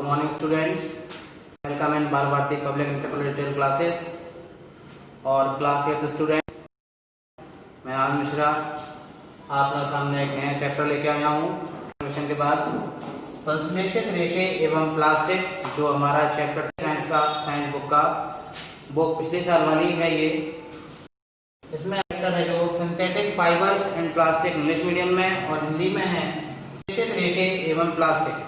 morning students. Welcome in Balvarti Public Interpretation classes और class 8 students. मैं आनंद मिश्रा आप लोगों सामने एक नया चैप्टर लेके आया हूँ। क्वेश्चन के बाद संश्लेषित रेशे एवं प्लास्टिक, जो हमारा चैप्टर साइंस बुक का बुक पिछले साल वाली है ये। इसमें चैप्टर है जो synthetic fibres and plastic, English medium में और हिंदी में है संश्लेषित रेशे एवं प्लास्टिक।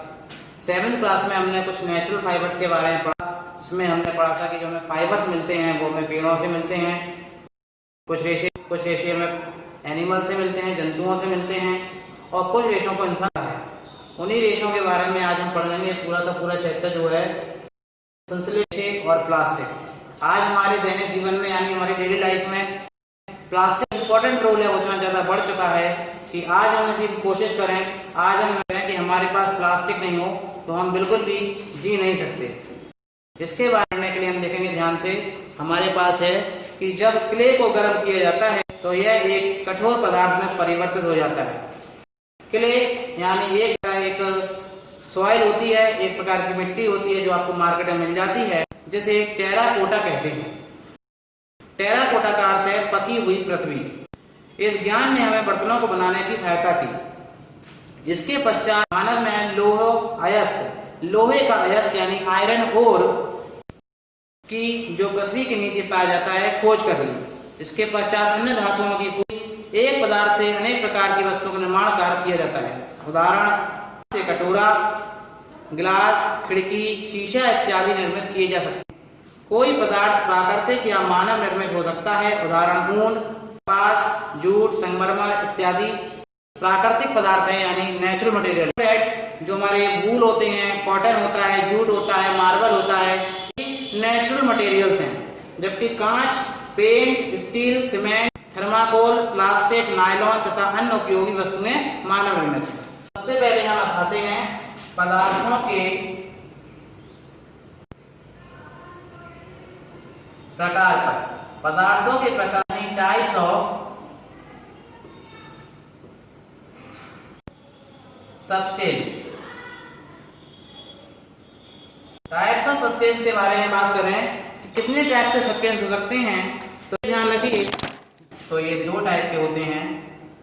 7th क्लास में हमने कुछ नेचुरल फाइबर्स के बारे में पढ़ा, जिसमें हमने पढ़ा था कि जो हमें फाइबर्स मिलते हैं वो हमें पेड़ों से मिलते हैं, कुछ रेशे हमें एनिमल से मिलते हैं, जंतुओं से मिलते हैं, और कुछ रेशों को इंसान है। उन्हीं रेशों के बारे में आज हम पढ़ेंगे। पूरा का पूरा चैप्टर जो है संश्लेषित रेशे और प्लास्टिक। आज हमारे दैनिक जीवन में यानी हमारी डेली लाइफ में प्लास्टिक इंपॉर्टेंट रोल है, उतना ज़्यादा बढ़ चुका है कि आज हम यदि कोशिश करें, आज हम कहें कि हमारे पास प्लास्टिक नहीं हो तो हम बिल्कुल भी जी नहीं सकते। इसके बारे में के लिए हम देखेंगे ध्यान से। हमारे पास है कि जब क्ले को गर्म किया जाता है तो यह एक कठोर पदार्थ में परिवर्तित हो जाता है। क्ले यानी एक सॉइल होती है, एक प्रकार की मिट्टी होती है जो आपको मार्केट में मिल जाती है, जिसे टेराकोटा कहते हैं। टेराकोटा का अर्थ है पकी हुई पृथ्वी। इस ज्ञान ने हमें बर्तनों को बनाने की सहायता की। इसके पश्चात मानव में लोहे का अयस्क यानी आयरन ओर की जो पृथ्वी के नीचे पाया जाता है खोज कर ली। इसके पश्चात अन्य धातुओं की खोज, एक पदार्थ से अनेक प्रकार की वस्तुओं का निर्माण कार्य किया जाता है। उदाहरण से कटोरा, गिलास, खिड़की, शीशा इत्यादि निर्मित किए जा सकते हैं। कोई पदार्थ प्राकृतिक या मानव निर्मित हो सकता है। उदाहरण ऊन, कपास, जूट, संगमरमर इत्यादि प्राकृतिक पदार्थ हैं यानी नेचुरल मटेरियल। जो हमारे वूल होते हैं, कॉटन होता है, जूट होता है, मार्बल होता है, नेचुरल मटेरियल्स हैं। जबकि कांच, paint, steel, cement, thermocol, plastic, nylon तथा अन्य उपयोगी वस्तुएं मानव निर्मित हैं। सबसे पहले हम आते हैं पदार्थों के प्रकार पर। पदार्थों के प्रकार types of substance. Types of substance के बारे में बात करें कि कितने टाइप के सब्सटेंस हो सकते हैं, तो ध्यान रखिए। तो ये 2 टाइप के होते हैं।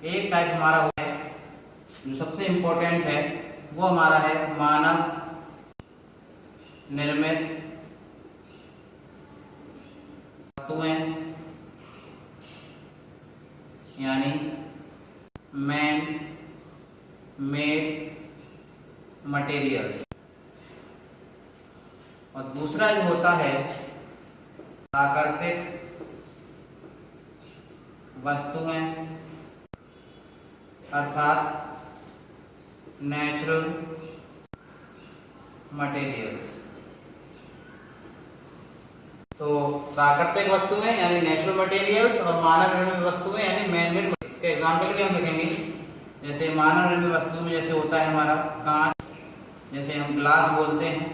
एक टाइप हमारा है जो सबसे इंपॉर्टेंट है, वो हमारा है मानव निर्मित वस्तुएं यानी मैन मेड मटेरियल्स। और दूसरा जो होता है प्राकृतिक वस्तुएं अर्थात नेचुरल मटेरियल्स। तो प्राकृतिक वस्तुएं यानी नेचुरल मटेरियल्स और मानव निर्मित वस्तुएं यानी मैन मेड मटेरियल्स। इसके एग्जाम्पल भी हम देखेंगे। जैसे मानव निर्मित वस्तु में जैसे होता है हमारा कांच, जैसे हम ग्लास बोलते हैं,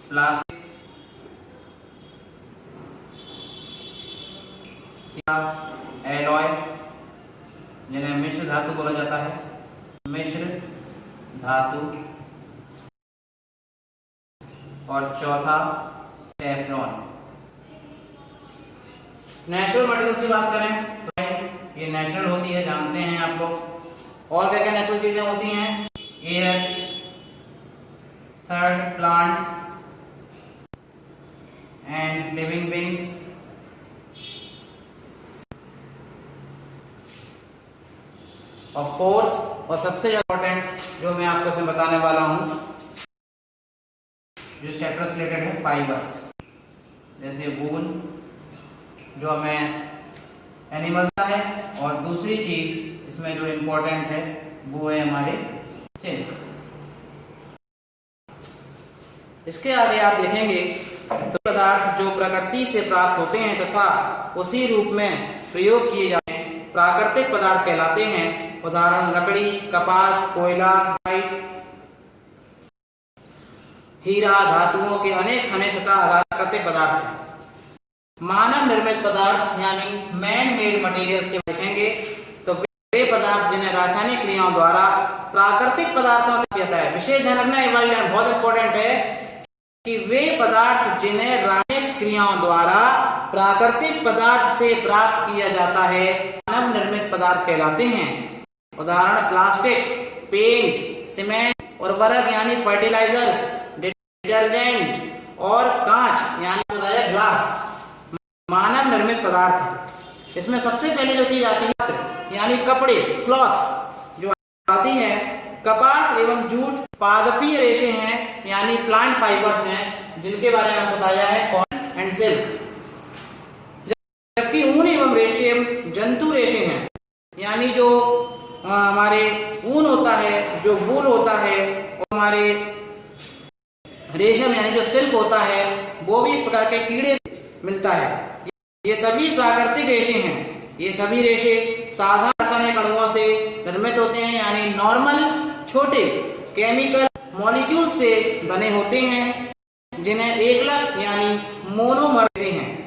प्लास्टिक, एलॉय जिन्हें मिश्र धातु बोला जाता है, मिश्र धातु, और चौथा टेफ्लॉन। नेचुरल मटेरियल्स की बात करें तो ये नेचुरल होती है, जानते हैं आप लोग। और क्या क्या नेचुरल चीजें होती हैं? Air, third plants and living beings, और फोर्थ और सबसे इम्पोर्टेंट जो मैं आपको इसमें बताने वाला हूं, जो चैप्टर से रिलेटेड है, फाइबर्स। जैसे वूल जो हमें एनिमल का है, और दूसरी चीज इसमें जो इम्पोर्टेंट है वो है हमारे सिल्क। इसके आगे आप देखेंगे तो पदार्थ जो प्रकृति से प्राप्त होते हैं तथा उसी रूप में प्रयोग किए जाते हैं प्राकृतिक पदार्थ कहलाते हैं। उदाहरण लकड़ी, कपास, कोयला, लाइट, हीरा, धातुओं के अनेक खनिज तथा प्राकृतिक पदार्थ हैं। मानव निर्मित पदार्थ यानी मैन मेड मटेरियल्स के देखेंगे तो वे पदार्थ जिन्हें रासायनिक क्रियाओं द्वारा प्राकृतिक पदार्थों से आता है। विशेष ध्यान रखना, ये वाली लाइन बहुत इंपॉर्टेंट है कि वे पदार्थ जिन्हें रासायनिक क्रियाओं द्वारा प्राकृतिक पदार्थ से प्राप्त किया जाता है मानव निर्मित पदार्थ कहलाते हैं। उदाहरण प्लास्टिक, पेंट, सीमेंट, उर्वरक यानी फर्टिलाइजर्स, डिटर्जेंट और कांच यानी ग्लास मानव निर्मित पदार्थ है। इसमें सबसे पहले जो चीज आती है यानी कपड़े, क्लॉथ्स जो आती है। कपास एवं जूट पादपीय रेशे हैं यानी प्लांट फाइबर्स हैं, जिनके बारे में बताया है कॉटन एंड सिल्क। जबकि ऊन एवं रेशम जंतु रेशे हैं, यानी जो हमारे ऊन होता है, जो वूल होता है, और हमारे रेशम यानी जो सिल्क होता है, वो भी एक प्रकार के कीड़े से मिलता है। ये सभी प्राकृतिक रेशे हैं। ये सभी रेशे साधारण रासायनिक अणुओं से निर्मित होते हैं, यानी नॉर्मल छोटे केमिकल मॉलिक्यूल से बने होते हैं, जिन्हें एकलक यानी मोनोमर कहते हैं।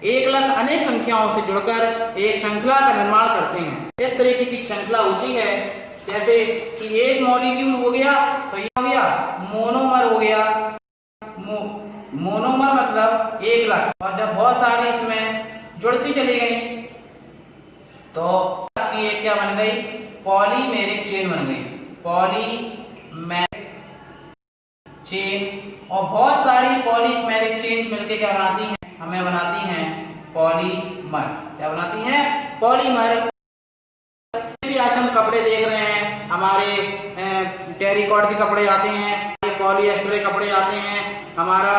एकलक अनेक संख्याओं से जुड़कर एक श्रृंखला का निर्माण करते हैं। इस तरीके की श्रृंखला होती है, जैसे कि एक मॉलिक्यूल हो गया तो ये हो गया मोनोमर हो गया। मोनोमर मतलब एकलक, और जब बहुत सारी इसमें जुड़ती चली गई तो ये क्या बन गई, पॉलीमेरिक चेन बन गई, पॉलीमेरिक चेन। और बहुत सारी पॉलीमेरिक चेन मिलकर क्या बनाती हैं, हमें बनाती हैं पॉलीमर। क्या बनाती हैं, पॉलीमर। भी आज हम कपड़े देख रहे हैं, हमारे टेरिकॉट के कपड़े आते हैं, पॉलीएस्टर के कपड़े आते हैं, हमारा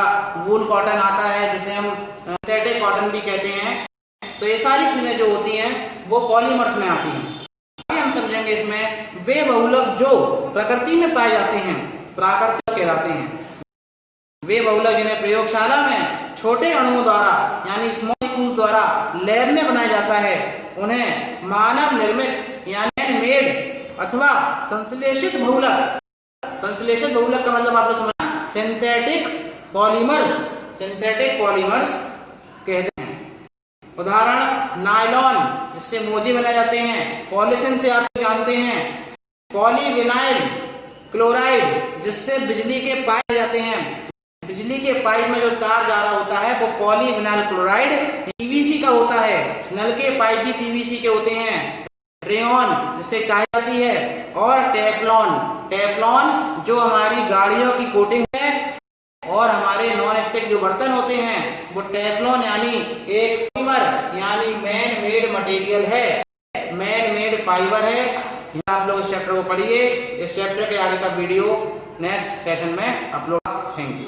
वूल कॉटन आता है जिसे हम सिंथेटिक कॉटन भी कहते हैं। तो ये सारी चीजें जो होती हैं वो पॉलीमर्स में आती हैं। आगे हम समझेंगे इसमें वे बहुलक जो प्रकृति में पाए जाते हैं प्राकृतिक कहलाते हैं। वे बहुलक जिन्हें प्रयोगशाला में छोटे अणुओं द्वारा यानी स्मॉल मॉलिक्यूल्स द्वारा लैब में बनाया जाता है, उन्हें मानव निर्मित यानी मेड अथवा संश्लेषित बहुलक। संश्लेषित बहुलक का मतलब आपने समझा, सिंथेटिक पॉलीमर्स कहते हैं। उदाहरण नायलॉन जिससे मोजे बनाए जाते हैं, पॉलीथिन से आप जानते हैं, पॉलीविनाइल क्लोराइड जिससे बिजली के पाइप जाते हैं, बिजली के पाइप में जो तार जा रहा होता है वो पॉलीविनाइल क्लोराइड पीवीसी का होता है। नल के पाइप भी पीवीसी के होते हैं। रेयॉन जिससे टाई जाती है, और टेफ्लॉन जो हमारी गाड़ियों की कोटिंग है, और हमारे नॉन स्टिक जो बर्तन होते हैं वो टेफ्लॉन यानी एक पॉलीमर यानी मैन मेड मटेरियल है, मैन मेड फाइबर है। आप लोग इस चैप्टर को पढ़िए। इस चैप्टर के आगे का वीडियो नेक्स्ट सेशन में अपलोड। Thank you.